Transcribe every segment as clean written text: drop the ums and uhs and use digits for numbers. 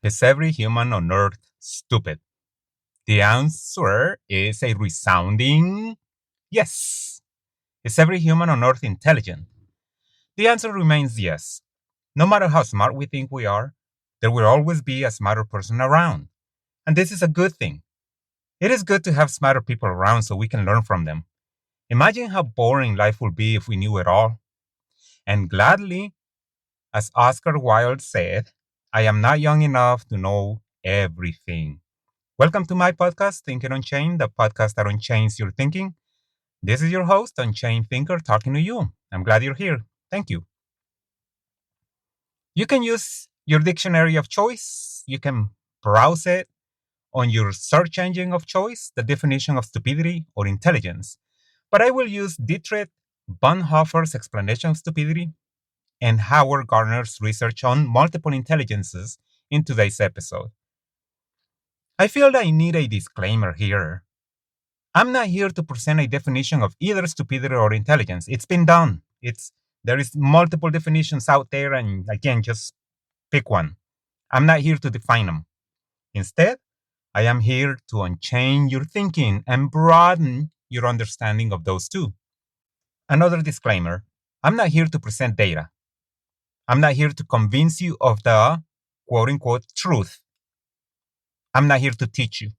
Is every human on earth stupid? The answer is a resounding yes. Is every human on earth intelligent? The answer remains yes. No matter how smart we think we are, there will always be a smarter person around. And this is a good thing. It is good to have smarter people around so we can learn from them. Imagine how boring life would be if we knew it all. And gladly, as Oscar Wilde said, I am not young enough to know everything. Welcome to my podcast, Thinking Unchained, the podcast that unchains your thinking. This is your host, Unchained Thinker, talking to you. I'm glad you're here. Thank you. You can use your dictionary of choice. You can browse it on your search engine of choice, the definition of stupidity or intelligence. But I will use Dietrich Bonhoeffer's explanation of stupidity and Howard Gardner's research on multiple intelligences in today's episode. I feel I need a disclaimer here. I'm not here to present a definition of either stupidity or intelligence. It's been done. There is multiple definitions out there, and again, just pick one. I'm not here to define them. Instead, I am here to unchain your thinking and broaden your understanding of those two. Another disclaimer, I'm not here to present data. I'm not here to convince you of the quote-unquote truth. I'm not here to teach you.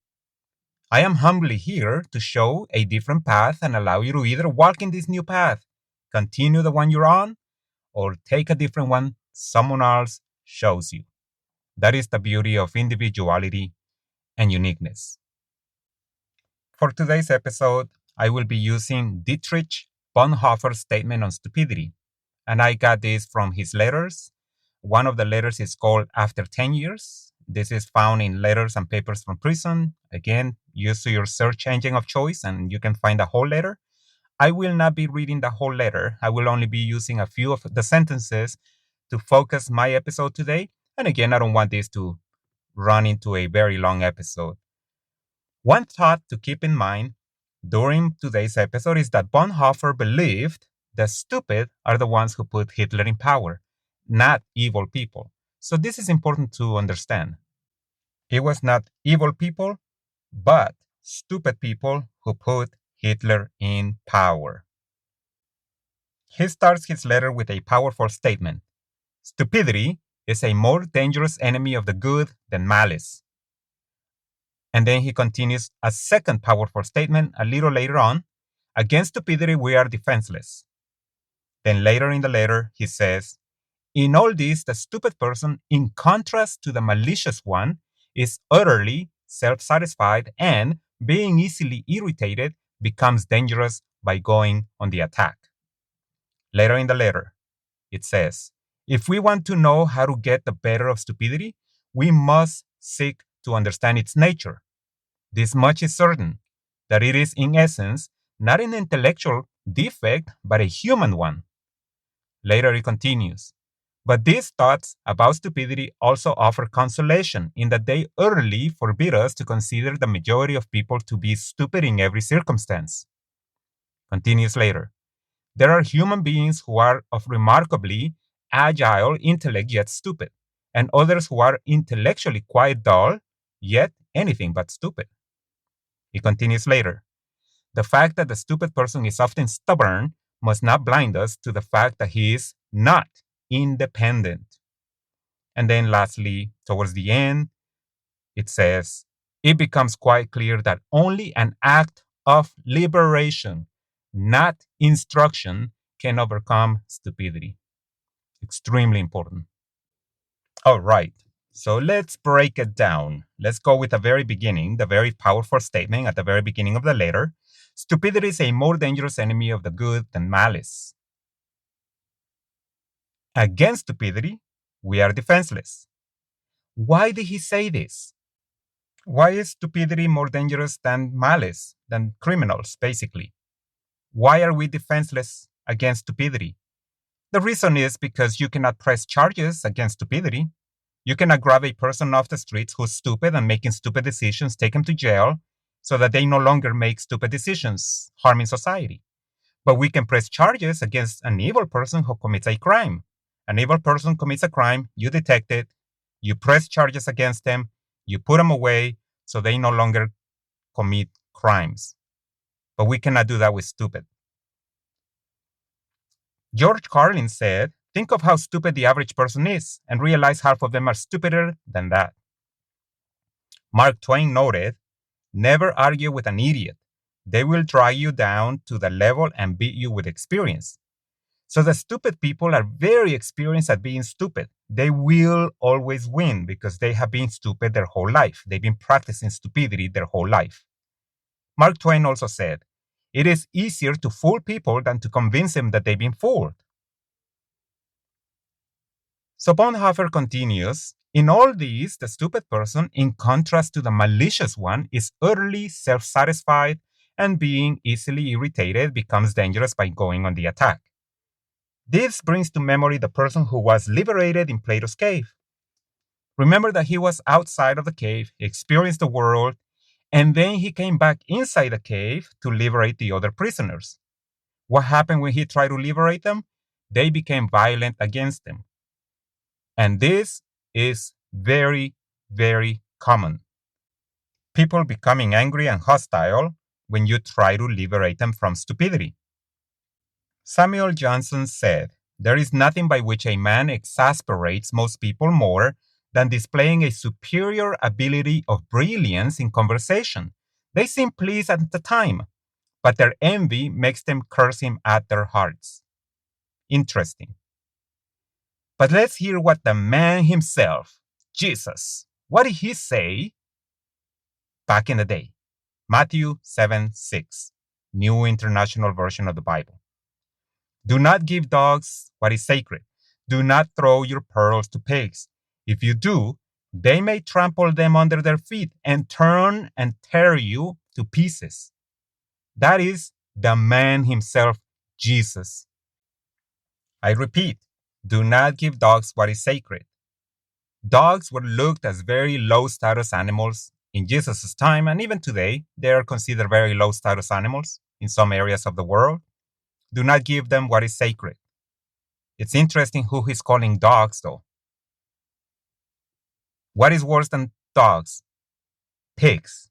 I am humbly here to show a different path and allow you to either walk in this new path, continue the one you're on, or take a different one someone else shows you. That is the beauty of individuality and uniqueness. For today's episode, I will be using Dietrich Bonhoeffer's statement on stupidity, and I got this from his letters. One of the letters is called After 10 Years. This is found in Letters and Papers from Prison. Again, use your search engine of choice and you can find the whole letter. I will not be reading the whole letter. I will only be using a few of the sentences to focus my episode today. And again, I don't want this to run into a very long episode. One thought to keep in mind during today's episode is that Bonhoeffer believed the stupid are the ones who put Hitler in power, not evil people. So this is important to understand. It was not evil people, but stupid people who put Hitler in power. He starts his letter with a powerful statement. Stupidity is a more dangerous enemy of the good than malice. And then he continues a second powerful statement a little later on. Against stupidity, we are defenseless. Then later in the letter, he says, in all this, the stupid person, in contrast to the malicious one, is utterly self-satisfied and, being easily irritated, becomes dangerous by going on the attack. Later in the letter, it says, if we want to know how to get the better of stupidity, we must seek to understand its nature. This much is certain, that it is in essence not an intellectual defect, but a human one. Later it continues, but these thoughts about stupidity also offer consolation in that they utterly forbid us to consider the majority of people to be stupid in every circumstance. Continues later, there are human beings who are of remarkably agile intellect yet stupid, and others who are intellectually quite dull, yet anything but stupid. He continues later, the fact that the stupid person is often stubborn must not blind us to the fact that he is not independent. And then lastly, towards the end, it says, it becomes quite clear that only an act of liberation, not instruction, can overcome stupidity. Extremely important. All right, so let's break it down. Let's go with the very beginning, the very powerful statement at the very beginning of the letter. Stupidity is a more dangerous enemy of the good than malice. Against stupidity, we are defenseless. Why did he say this? Why is stupidity more dangerous than malice, than criminals, basically? Why are we defenseless against stupidity? The reason is because you cannot press charges against stupidity. You cannot grab a person off the streets who's stupid and making stupid decisions, take them to jail, so that they no longer make stupid decisions, harming society. But we can press charges against an evil person who commits a crime. An evil person commits a crime, you detect it, You press charges against them, you put them away so they no longer commit crimes. But we cannot do that with stupid. George Carlin said, think of how stupid the average person is and realize half of them are stupider than that. Mark Twain noted, never argue with an idiot. They will drag you down to the level and beat you with experience. So the stupid people are very experienced at being stupid. They will always win because they have been stupid their whole life. They've been practicing stupidity their whole life. Mark Twain also said, it is easier to fool people than to convince them that they've been fooled. So Bonhoeffer continues, in all these, the stupid person, in contrast to the malicious one, is utterly self-satisfied and being easily irritated becomes dangerous by going on the attack. This brings to memory the person who was liberated in Plato's cave. Remember that he was outside of the cave, he experienced the world, and then he came back inside the cave to liberate the other prisoners. What happened when he tried to liberate them? They became violent against him. And this is very, very common. People becoming angry and hostile when you try to liberate them from stupidity. Samuel Johnson said, there is nothing by which a man exasperates most people more than displaying a superior ability of brilliance in conversation. They seem pleased at the time, but their envy makes them curse him at their hearts. Interesting. But let's hear what the man himself, Jesus, what did he say back in the day? Matthew 7:6, New International Version of the Bible. Do not give dogs what is sacred. Do not throw your pearls to pigs. If you do, they may trample them under their feet and turn and tear you to pieces. That is the man himself, Jesus. I repeat, do not give dogs what is sacred. Dogs were looked as very low status animals in Jesus' time, and even today, they are considered very low status animals in some areas of the world. Do not give them what is sacred. It's interesting who he's calling dogs, though. What is worse than dogs? Pigs.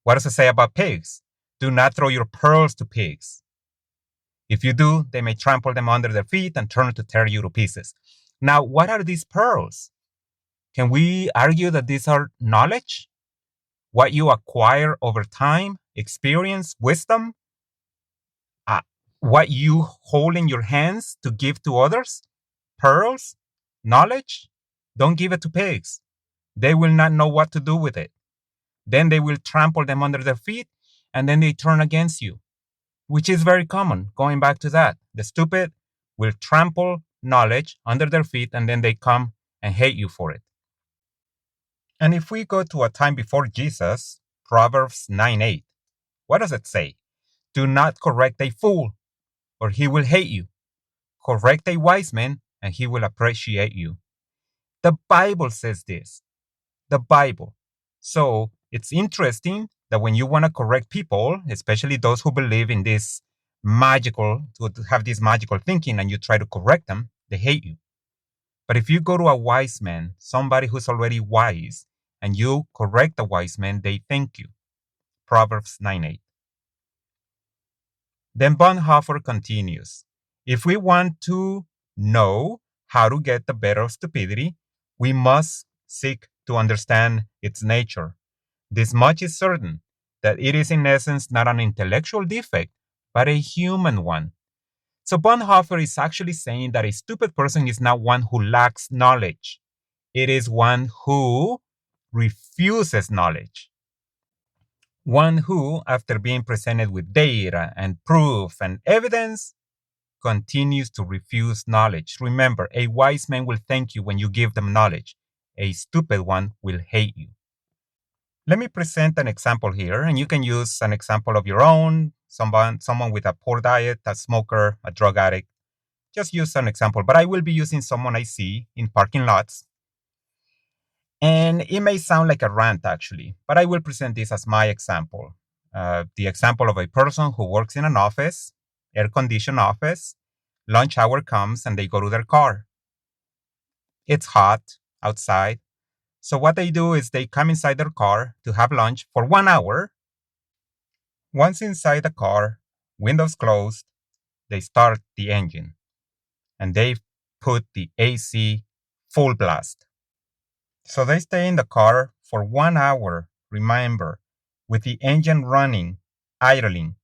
What does it say about pigs? Do not throw your pearls to pigs. If you do, they may trample them under their feet and turn to tear you to pieces. Now, what are these pearls? Can we argue that these are knowledge? What you acquire over time, experience, wisdom? What you hold in your hands to give to others? Pearls? Knowledge? Don't give it to pigs. They will not know what to do with it. Then they will trample them under their feet, and then they turn against you, which is very common. Going back to that, the stupid will trample knowledge under their feet, and then they come and hate you for it. And if we go to a time before Jesus, Proverbs 9:8, what does it say? Do not correct a fool, or he will hate you. Correct a wise man, and he will appreciate you. The Bible says this. The Bible. So it's interesting that when you want to correct people, especially those who believe in this to have this magical thinking, and you try to correct them, they hate you. But if you go to a wise man, somebody who's already wise, and you correct the wise man, they thank you. Proverbs 9:8. Then Bonhoeffer continues, if we want to know how to get the better of stupidity, we must seek to understand its nature. This much is certain, that it is in essence not an intellectual defect, but a human one. So Bonhoeffer is actually saying that a stupid person is not one who lacks knowledge. It is one who refuses knowledge. One who, after being presented with data and proof and evidence, continues to refuse knowledge. Remember, a wise man will thank you when you give them knowledge. A stupid one will hate you. Let me present an example here, and you can use an example of your own, someone with a poor diet, a smoker, a drug addict. Just use an example, but I will be using someone I see in parking lots. And it may sound like a rant, actually, but I will present this as my example. The example of a person who works in an office, air-conditioned office, lunch hour comes and they go to their car. It's hot outside. So what they do is they come inside their car to have lunch for 1 hour. Once inside the car, windows closed, they start the engine and they put the AC full blast. So they stay in the car for 1 hour, remember, with the engine running, idling,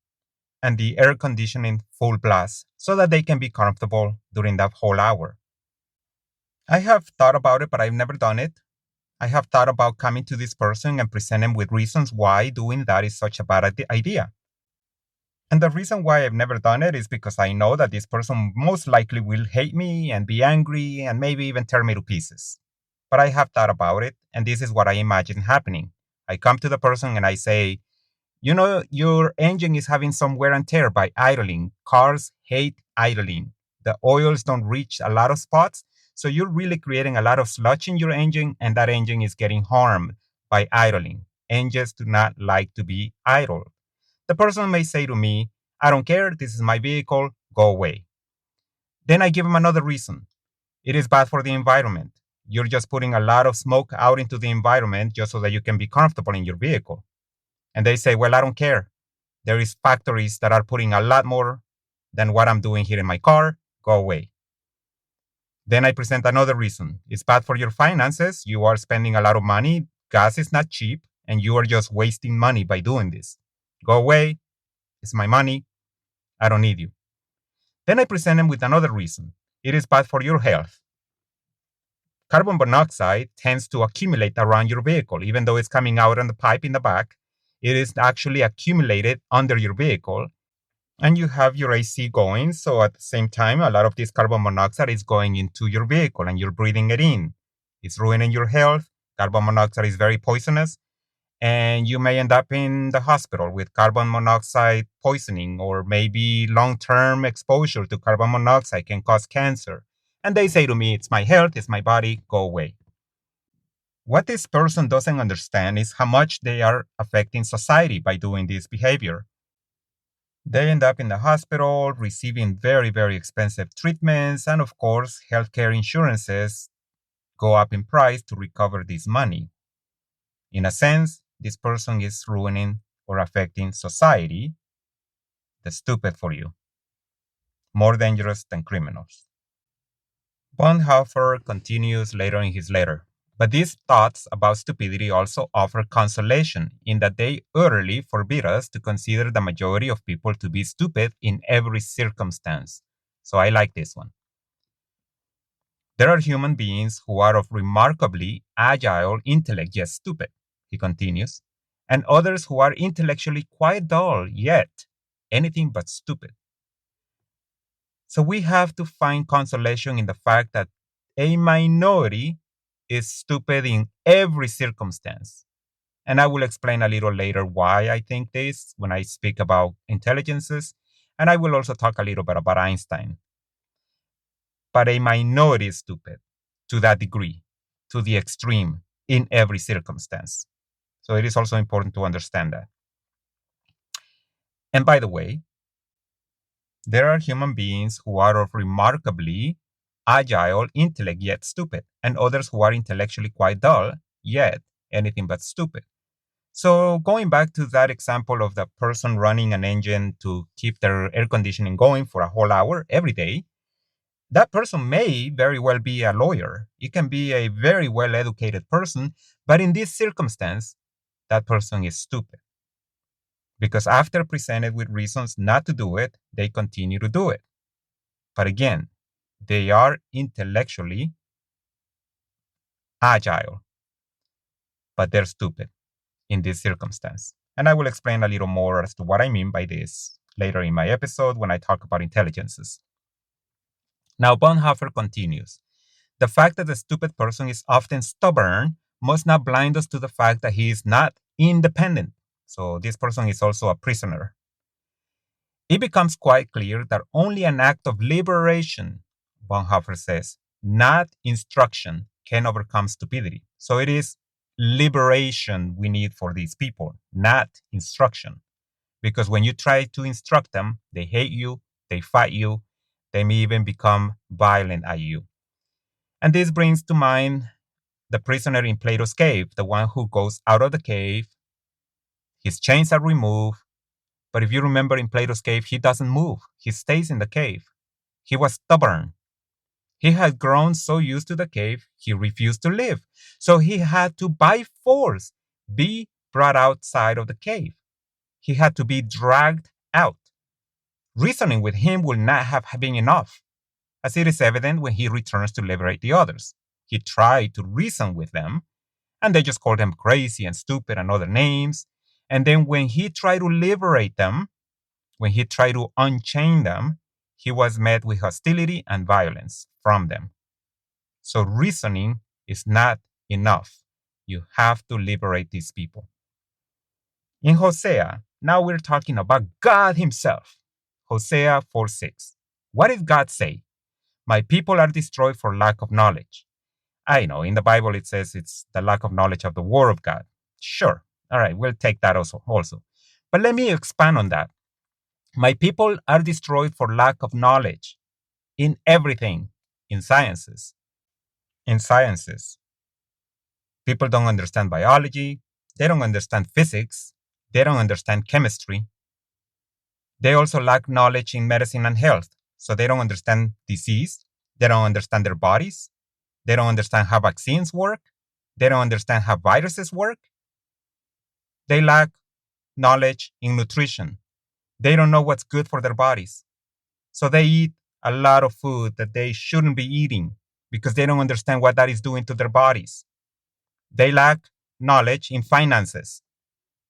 and the air conditioning full blast so that they can be comfortable during that whole hour. I have thought about it, but I've never done it. I have thought about coming to this person and present him with reasons why doing that is such a bad idea. And the reason why I've never done it is because I know that this person most likely will hate me and be angry and maybe even tear me to pieces. But I have thought about it, and this is what I imagine happening. I come to the person and I say, you know, your engine is having some wear and tear by idling. Cars hate idling. The oils don't reach a lot of spots. So you're really creating a lot of sludge in your engine, and that engine is getting harmed by idling. Engines do not like to be idle. The person may say to me, I don't care. This is my vehicle. Go away. Then I give them another reason. It is bad for the environment. You're just putting a lot of smoke out into the environment just so that you can be comfortable in your vehicle. And they say, well, I don't care. There is factories that are putting a lot more than what I'm doing here in my car. Go away. Then I present another reason. It's bad for your finances. You are spending a lot of money. Gas is not cheap, and you are just wasting money by doing this. Go away. It's my money. I don't need you. Then I present them with another reason. It is bad for your health. Carbon monoxide tends to accumulate around your vehicle. Even though it's coming out on the pipe in the back, it is actually accumulated under your vehicle. And you have your AC going. So at the same time, a lot of this carbon monoxide is going into your vehicle and you're breathing it in. It's ruining your health. Carbon monoxide is very poisonous. And you may end up in the hospital with carbon monoxide poisoning, or maybe long-term exposure to carbon monoxide can cause cancer. And they say to me, it's my health, it's my body, go away. What this person doesn't understand is how much they are affecting society by doing this behavior. They end up in the hospital receiving very, very expensive treatments. And of course, healthcare insurances go up in price to recover this money. In a sense, this person is ruining or affecting society. That's stupid for you. More dangerous than criminals. Bonhoeffer continues later in his letter. But these thoughts about stupidity also offer consolation in that they utterly forbid us to consider the majority of people to be stupid in every circumstance. So I like this one. There are human beings who are of remarkably agile intellect, yet stupid, he continues, and others who are intellectually quite dull, yet anything but stupid. So we have to find consolation in the fact that a minority is stupid in every circumstance. And I will explain a little later why I think this when I speak about intelligences. And I will also talk a little bit about Einstein. But a minority is stupid to that degree, to the extreme, in every circumstance. So it is also important to understand that. And by the way, there are human beings who are of remarkably agile intellect, yet stupid, and others who are intellectually quite dull, yet anything but stupid. So going back to that example of the person running an engine to keep their air conditioning going for a whole hour every day, that person may very well be a lawyer. It can be a very well-educated person, but in this circumstance, that person is stupid. Because after presented with reasons not to do it, they continue to do it. But again, they are intellectually agile, but they're stupid in this circumstance. And I will explain a little more as to what I mean by this later in my episode when I talk about intelligences. Now, Bonhoeffer continues. The fact that the stupid person is often stubborn must not blind us to the fact that he is not independent. So this person is also a prisoner. It becomes quite clear that only an act of liberation, Bonhoeffer says, not instruction, can overcome stupidity. So it is liberation we need for these people, not instruction. Because when you try to instruct them, they hate you, they fight you, they may even become violent at you. And this brings to mind the prisoner in Plato's cave, the one who goes out of the cave, his chains are removed. But if you remember in Plato's cave, he doesn't move. He stays in the cave. He was stubborn. He had grown so used to the cave, he refused to leave. So he had to, by force, be brought outside of the cave. He had to be dragged out. Reasoning with him will not have been enough, as it is evident when he returns to liberate the others. He tried to reason with them, and they just called him crazy and stupid and other names. And then when he tried to liberate them, when he tried to unchain them, he was met with hostility and violence from them. So reasoning is not enough. You have to liberate these people. In Hosea, now we're talking about God himself. Hosea 4:6. What did God say? My people are destroyed for lack of knowledge. I know in the Bible it says it's the lack of knowledge of the word of God. Sure. All right, we'll take that also. But let me expand on that. My people are destroyed for lack of knowledge in everything, in sciences. In sciences, people don't understand biology, they don't understand physics, they don't understand chemistry. They also lack knowledge in medicine and health. So they don't understand disease, they don't understand their bodies, they don't understand how vaccines work, they don't understand how viruses work. They lack knowledge in nutrition. They don't know what's good for their bodies. So they eat a lot of food that they shouldn't be eating because they don't understand what that is doing to their bodies. They lack knowledge in finances.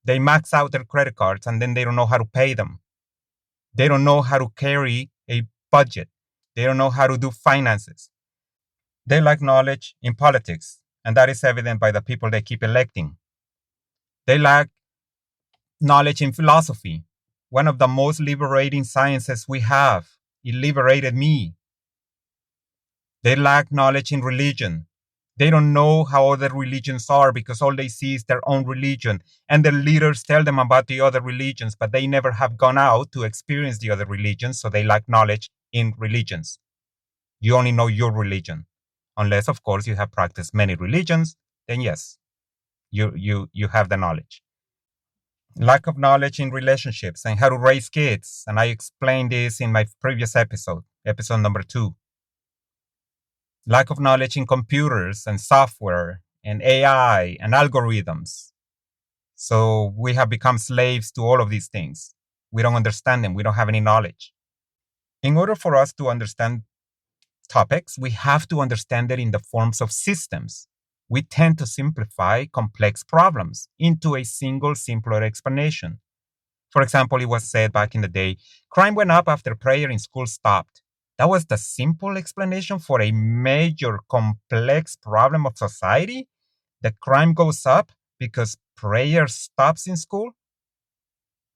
They max out their credit cards and then they don't know how to pay them. They don't know how to carry a budget. They don't know how to do finances. They lack knowledge in politics, and that is evident by the people they keep electing. They lack knowledge in philosophy, one of the most liberating sciences we have. It liberated me. They lack knowledge in religion. They don't know how other religions are because all they see is their own religion. And their leaders tell them about the other religions, but they never have gone out to experience the other religions, so they lack knowledge in religions. You only know your religion. Unless, of course, you have practiced many religions, then yes, you have the knowledge. Lack of knowledge in relationships and how to raise kids. And I explained this in my previous episode number 2. Lack of knowledge in computers and software and AI and algorithms. So we have become slaves to all of these things. We don't understand them. We don't have any knowledge. In order for us to understand topics, we have to understand it in the forms of systems. We tend to simplify complex problems into a single, simpler explanation. For example, it was said back in the day, crime went up after prayer in school stopped. That was the simple explanation for a major, complex problem of society? That crime goes up because prayer stops in school?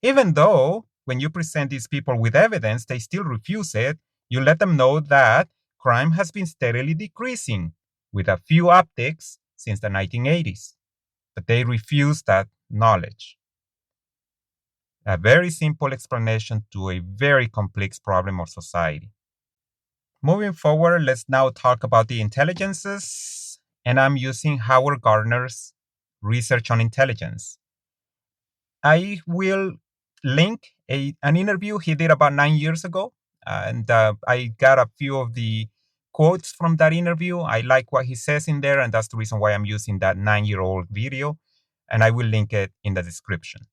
Even though, when you present these people with evidence, they still refuse it, you let them know that crime has been steadily decreasing, with a few upticks since the 1980s. But they refuse that knowledge. A very simple explanation to a very complex problem of society. Moving forward, let's now talk about the intelligences, and I'm using Howard Gardner's research on intelligence. I will link an interview he did about 9 years ago, and I got a few of the quotes from that interview. I like what he says in there, and that's the reason why I'm using that 9-year-old video, and I will link it in the description.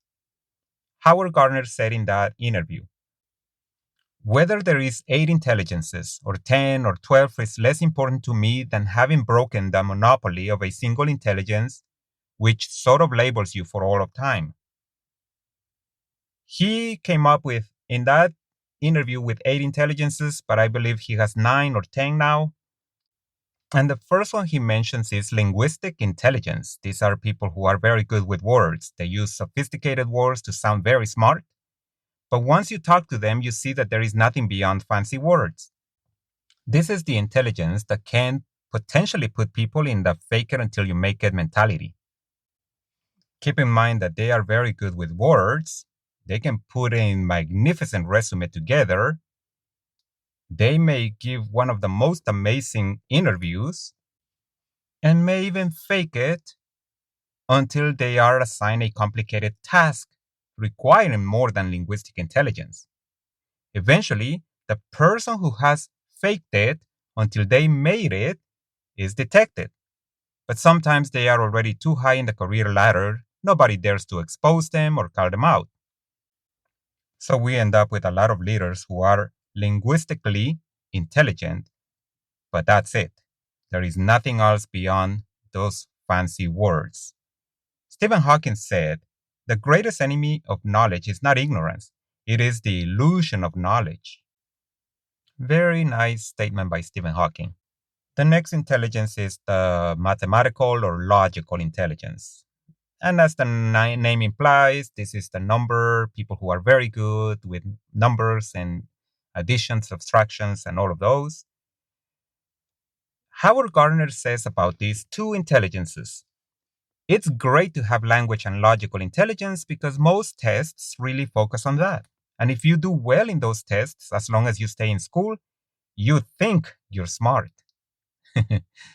Howard Gardner said in that interview, whether there is 8 intelligences or 10 or 12 is less important to me than having broken the monopoly of a single intelligence, which sort of labels you for all of time. He came up with, in that interview, with 8 intelligences, but I believe he has 9 or 10 now. And the first one he mentions is linguistic intelligence. These are people who are very good with words. They use sophisticated words to sound very smart. But once you talk to them, you see that there is nothing beyond fancy words. This is the intelligence that can potentially put people in the fake it until you make it mentality. Keep in mind that they are very good with words. They can put a magnificent resume together. They may give one of the most amazing interviews. and may even fake it until they are assigned a complicated task requiring more than linguistic intelligence. Eventually, the person who has faked it until they made it is detected. But sometimes they are already too high in the career ladder. Nobody dares to expose them or call them out. So we end up with a lot of leaders who are linguistically intelligent, but that's it. There is nothing else beyond those fancy words. Stephen Hawking said, "The greatest enemy of knowledge is not ignorance, it is the illusion of knowledge." Very nice statement by Stephen Hawking. The next intelligence is the mathematical or logical intelligence. And as the name implies, this is the number, people who are very good with numbers and additions, subtractions, and all of those. Howard Gardner says about these two intelligences, it's great to have language and logical intelligence because most tests really focus on that. And if you do well in those tests, as long as you stay in school, you think you're smart.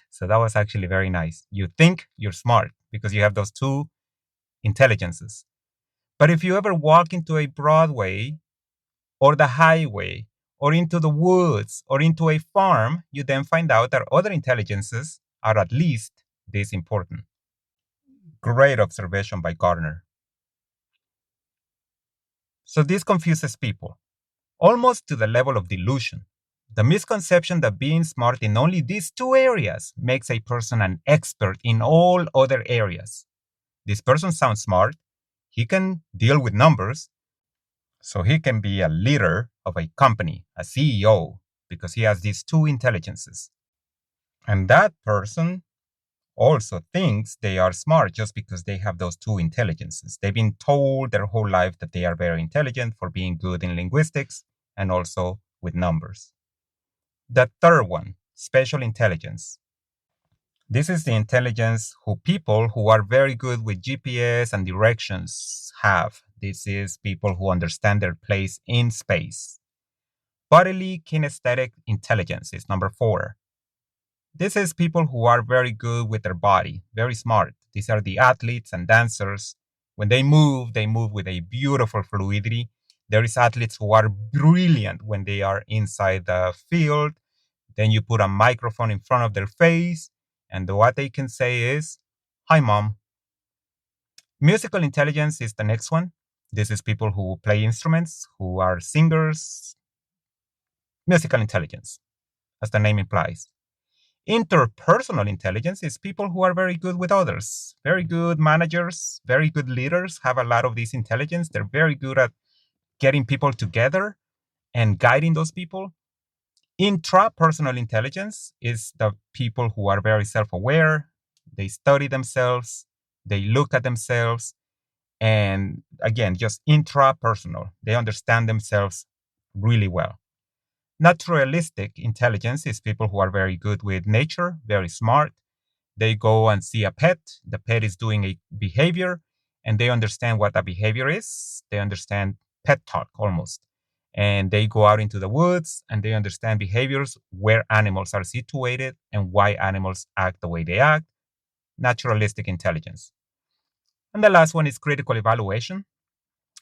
So that was actually very nice. You think you're smart because you have those two intelligences. But if you ever walk into a Broadway or the highway or into the woods or into a farm, you then find out that other intelligences are at least this important. Great observation by Gardner. So this confuses people, almost to the level of delusion. The misconception that being smart in only these two areas makes a person an expert in all other areas. This person sounds smart. He can deal with numbers, so he can be a leader of a company, a CEO, because he has these two intelligences. And that person also thinks they are smart just because they have those two intelligences. They've been told their whole life that they are very intelligent for being good in linguistics and also with numbers. The third one, special intelligence. This is the intelligence who people who are very good with GPS and directions have. This is people who understand their place in space. Bodily kinesthetic intelligence is number four. This is people who are very good with their body, very smart. These are the athletes and dancers. When they move with a beautiful fluidity. There is athletes who are brilliant when they are inside the field. Then you put a microphone in front of their face, and what they can say is, "Hi, mom." Musical intelligence is the next one. This is people who play instruments, who are singers. Musical intelligence, as the name implies. Interpersonal intelligence is people who are very good with others. Very good managers, very good leaders have a lot of this intelligence. They're very good at getting people together and guiding those people. Intrapersonal intelligence is the people who are very self-aware. They study themselves. They look at themselves. And again, just intrapersonal. They understand themselves really well. Naturalistic intelligence is people who are very good with nature, very smart. They go and see a pet. The pet is doing a behavior, and they understand what that behavior is. They understand pet talk almost. And they go out into the woods and they understand behaviors, where animals are situated and why animals act the way they act. Naturalistic intelligence. And the last one is critical evaluation.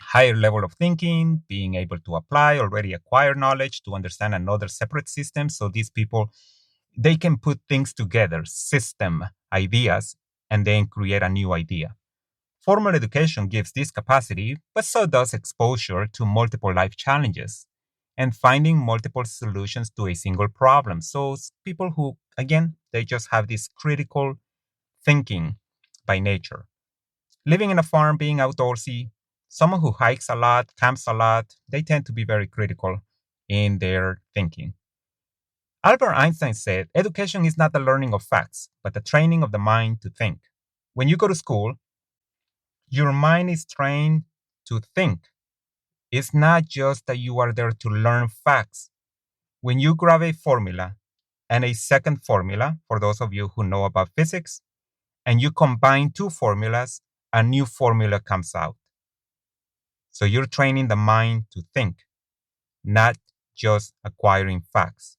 Higher level of thinking, being able to apply already acquired knowledge to understand another separate system. So these people, they can put things together, system ideas, and then create a new idea. Formal education gives this capacity, but so does exposure to multiple life challenges and finding multiple solutions to a single problem. So people who, again, they just have this critical thinking by nature. Living in a farm, being outdoorsy, someone who hikes a lot, camps a lot, they tend to be very critical in their thinking. Albert Einstein said, "Education is not the learning of facts, but the training of the mind to think." When you go to school, your mind is trained to think. It's not just that you are there to learn facts. When you grab a formula and a second formula, for those of you who know about physics, and you combine two formulas, a new formula comes out. So you're training the mind to think, not just acquiring facts.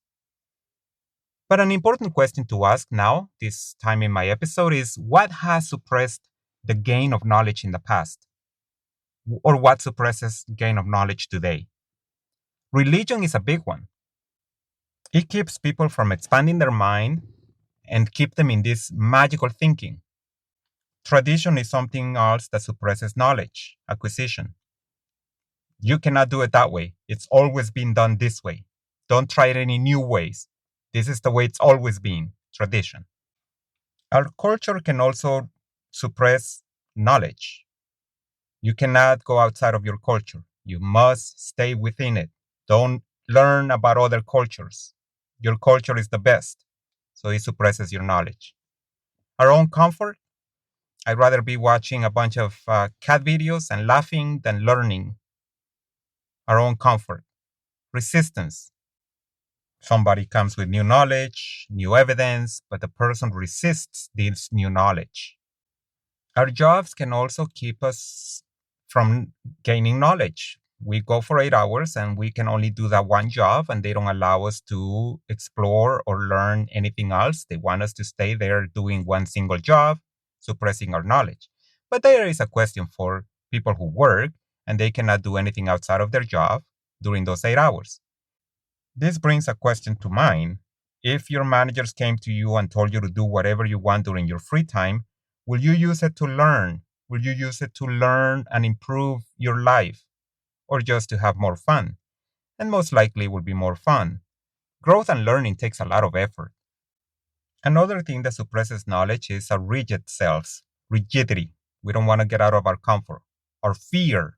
But an important question to ask now, this time in my episode, is what has suppressed the gain of knowledge in the past? Or what suppresses gain of knowledge today? Religion is a big one. It keeps people from expanding their mind and keep them in this magical thinking. Tradition is something else that suppresses knowledge acquisition. You cannot do it that way. It's always been done this way. Don't try it any new ways. This is the way it's always been, tradition. Our culture can also suppress knowledge. You cannot go outside of your culture. You must stay within it. Don't learn about other cultures. Your culture is the best, so it suppresses your knowledge. Our own comfort, I'd rather be watching a bunch of cat videos and laughing than learning. Our own comfort. Resistance. Somebody comes with new knowledge, new evidence, but the person resists this new knowledge. Our jobs can also keep us from gaining knowledge. We go for 8 hours and we can only do that one job, and they don't allow us to explore or learn anything else. They want us to stay there doing one single job, suppressing our knowledge. But there is a question for people who work and they cannot do anything outside of their job during those 8 hours. This brings a question to mind. If your managers came to you and told you to do whatever you want during your free time, will you use it to learn? Will you use it to learn and improve your life, or just to have more fun? And most likely it will be more fun. Growth and learning takes a lot of effort. Another thing that suppresses knowledge is our rigid selves, rigidity. We don't want to get out of our comfort, or fear.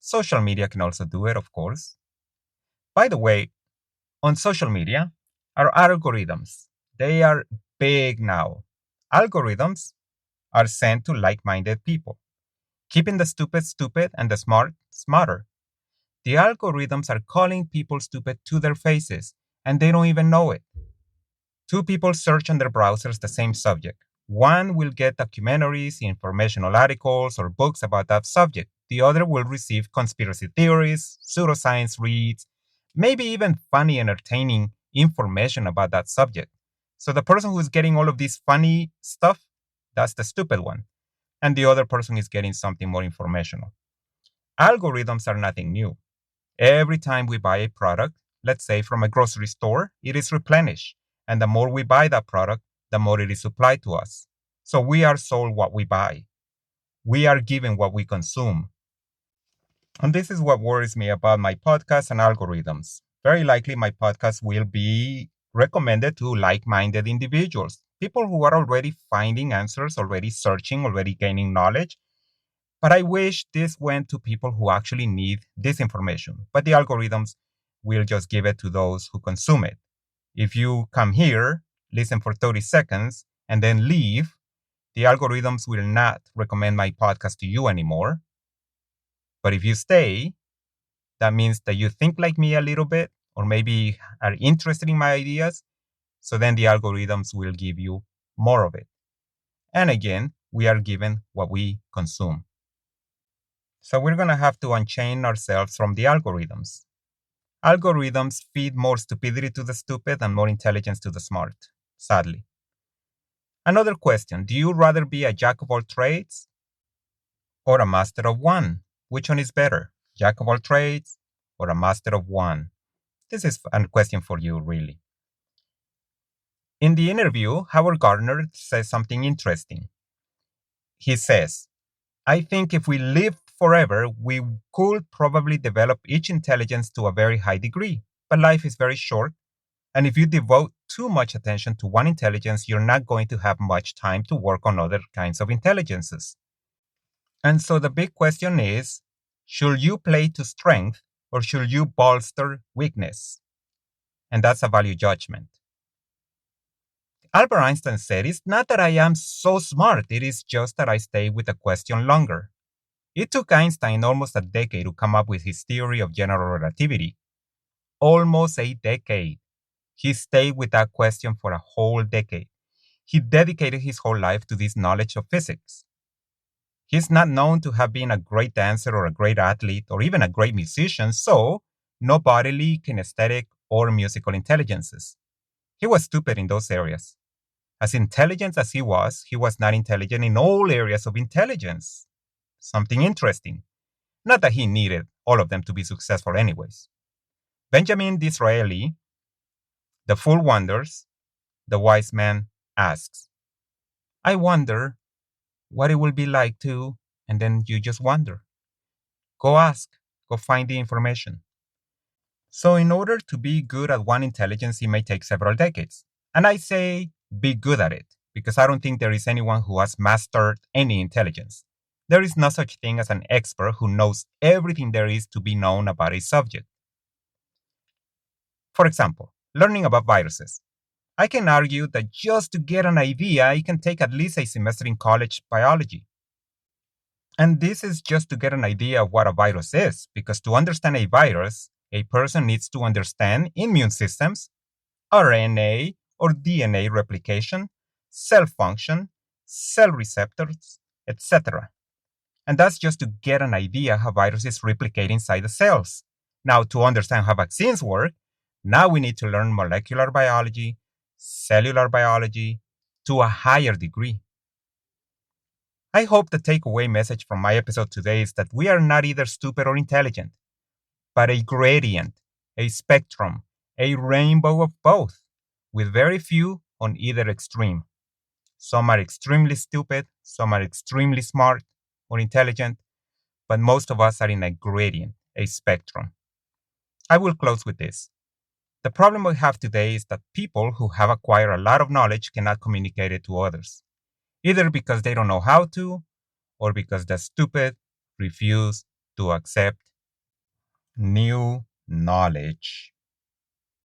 Social media can also do it, of course. By the way, on social media, our algorithms, they are big now. Algorithms are sent to like-minded people, keeping the stupid stupid and the smart smarter. The algorithms are calling people stupid to their faces, and they don't even know it. Two people search on their browsers the same subject. One will get documentaries, informational articles, or books about that subject. The other will receive conspiracy theories, pseudoscience reads, maybe even funny, entertaining information about that subject. So the person who's getting all of this funny stuff, that's the stupid one. And the other person is getting something more informational. Algorithms are nothing new. Every time we buy a product, let's say from a grocery store, it is replenished. And the more we buy that product, the more it is supplied to us. So we are sold what we buy. We are given what we consume. And this is what worries me about my podcast and algorithms. Very likely my podcast will be recommended to like-minded individuals, people who are already finding answers, already searching, already gaining knowledge. But I wish this went to people who actually need this information. But the algorithms will just give it to those who consume it. If you come here, listen for 30 seconds, and then leave, the algorithms will not recommend my podcast to you anymore. But if you stay, that means that you think like me a little bit, or maybe are interested in my ideas. So then the algorithms will give you more of it. And again, we are given what we consume. So we're going to have to unchain ourselves from the algorithms. Algorithms feed more stupidity to the stupid and more intelligence to the smart, sadly. Another question, do you rather be a jack of all trades or a master of one? Which one is better, jack of all trades or a master of one? This is a question for you, really. In the interview, Howard Gardner says something interesting. He says, I think if we lived forever, we could probably develop each intelligence to a very high degree. But life is very short. And if you devote too much attention to one intelligence, you're not going to have much time to work on other kinds of intelligences. And so the big question is, should you play to strength or should you bolster weakness? And that's a value judgment. Albert Einstein said, it's not that I am so smart, it is just that I stay with the question longer. It took Einstein almost a decade to come up with his theory of general relativity. Almost a decade. He stayed with that question for a whole decade. He dedicated his whole life to this knowledge of physics. He's not known to have been a great dancer or a great athlete or even a great musician, so no bodily, kinesthetic, or musical intelligences. He was stupid in those areas. As intelligent as he was not intelligent in all areas of intelligence. Something interesting. Not that he needed all of them to be successful, anyways. Benjamin Disraeli, the fool wonders, the wise man asks. I wonder what it will be like to, and then you just wonder. Go ask, go find the information. So, in order to be good at one intelligence, it may take several decades. And I say be good at it because I don't think there is anyone who has mastered any intelligence. There is no such thing as an expert who knows everything there is to be known about a subject. For example, learning about viruses. I can argue that just to get an idea, it can take at least a semester in college biology. And this is just to get an idea of what a virus is, because to understand a virus, a person needs to understand immune systems, RNA or DNA replication, cell function, cell receptors, etc. And that's just to get an idea how viruses replicate inside the cells. Now, to understand how vaccines work, now we need to learn molecular biology, cellular biology to a higher degree. I hope the takeaway message from my episode today is that we are not either stupid or intelligent, but a gradient, a spectrum, a rainbow of both, with very few on either extreme. Some are extremely stupid, some are extremely smart or intelligent, but most of us are in a gradient, a spectrum. I will close with this. The problem we have today is that people who have acquired a lot of knowledge cannot communicate it to others, either because they don't know how to, or because the stupid refuse to accept new knowledge.